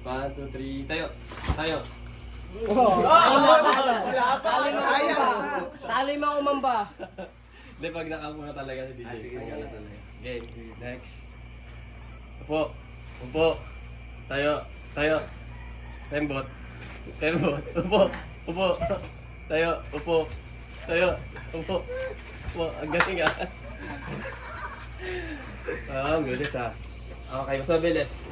1, 2, 3, tayo. Tayo. Tali mo umamba. Hindi, pag nakaupo na talaga si DJ. Sige. Okay, next. Upo. Upo. Tayo. Tayo. Tembot. Tembot. Upo. Upo. Tayo. Upo. Tayo. Upo. Upo. Ang galing ah. Ang bilis ah. Okay, mas mabilis.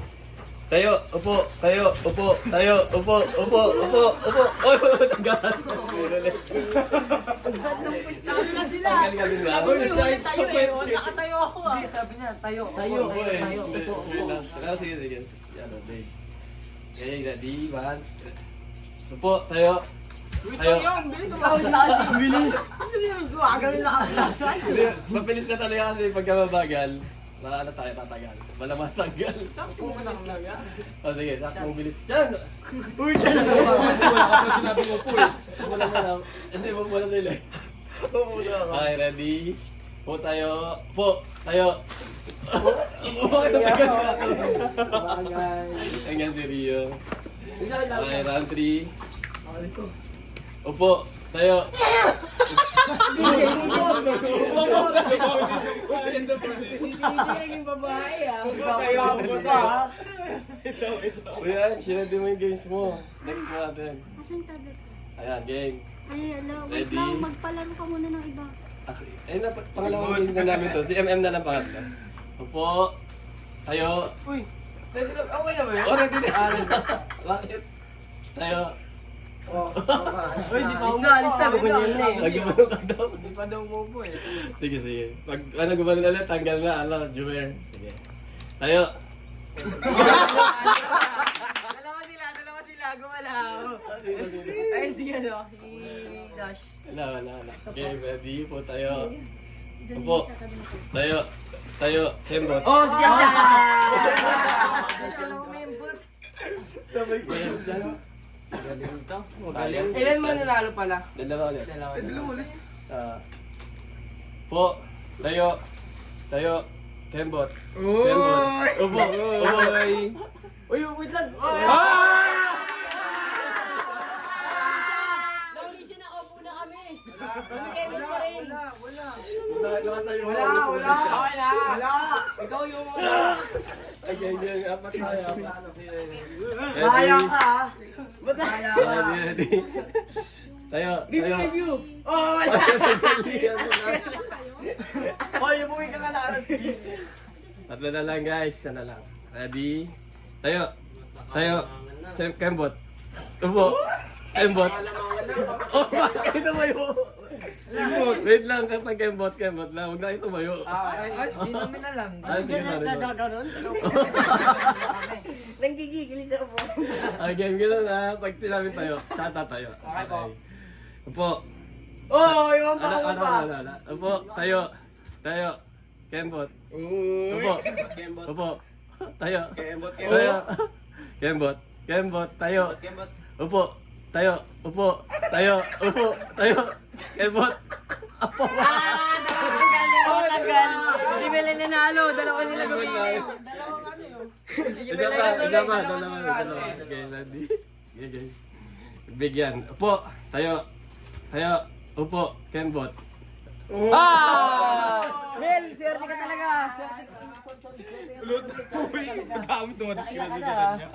Tayo, upo, tayo, upo, tayo, upo, upo, upo, upo. Oy, tagal. Ang sad ng pita. Tagal ka din lang. Nakatayo ako ah. Hindi, sabi niya, tayo. Tayo, tayo, upo, upo. Sige, sige. Yan, okay. Okay, ready, 1. Upo, tayo. Tayo. Bilis. Gagawin na ako. Hindi, mabilis na talaga kasi pagka mabagal. Ano tayo tatagal? Wala matanggal. Sakto lang yan. O sige, saktong bilis. Diyan! Uy, dyan na naman. Kasi wala ka pa sinabi mo po eh. Wala mo na. Hindi, wag mo na nila. Okay, ready? Po tayo. Po! Tayo! Bakit natagal ka? Bagay. Hanggang si Rio. Ilaw. Okay, round 3. Upo! Tayo! Naging babae ah. Uy, sinadi mo yung games mo. Next natin. Asan tablet ko? Ayan, game. Ay, ala, wait Ready? lang, magpalaro ka muna ng iba. Pangalawang game na namin to. Si MM na lang pangatlo. Upo! Tayo! Uy, pwede lang. Okay na ba yun? Oh, ready na! Bakit? Tayo! Uy, di pa Alis na, gumanyan na eh. Nagumano ka daw. Di pa daw mo po eh. Sige, sige. Pag gumano ulit, tanggal na. Jumer. Sige. Tayo! Dalawa sila, gumalaw. Ayun, sige ano, si Dash. Wala. Okay, ready po tayo. Doon Upo. kita ka dun. Tayo! Tayo! Kembot! Oh, siya! Sabay ko yan dyan. Galing ito. Ilan mo nanalo pala? Dalawa ulit. Dalawa. ulit. Po! Tayo! Tayo! Kembot! Kembot! Upo! Upo! Uy, wait lang. Naunisyon na, opo na kami. Kami Kevin pa rin. Wala. Wala. Ikaw yung Ay, ganyan nga pa tayo. Kaya ka ah. Ready? Tayo! Tayo! review. Oh, wala. Hoy, umuwi ka na alas 10. Tatlo na lang guys, isa na lang. Ready? Tayo! Tayo! Kembot! Upo! Kembot! Oh, bakit tumayo? Wait lang, kapag kembot lang. Huwag na kayo tumayo. Hindi namin alam. Ay, hindi ka na rin. Nanggigigil sa upo. Ay, game gano'n na. Pag tinamin tayo, tata tayo. Okay po. Upo! Oh, yung Ano? Upo! Tayo! Tayo! Kembot! Upo! Upo! Tayo! Tayo! Kembot! Kembot! Tayo! Upo! Tayo! Upo! Tayo! Upo! Tayo! Kembot! Apo! Tagal. Si Belen nanalo. Dalawa sila gumawa. Isa pa! Dalawa. Okay, ready? Okay. Bigyan. Upo! Tayo! Tayo! Upo! Kembot! Mel, swerte ka talaga. Uy, madami tumatas ka na dito.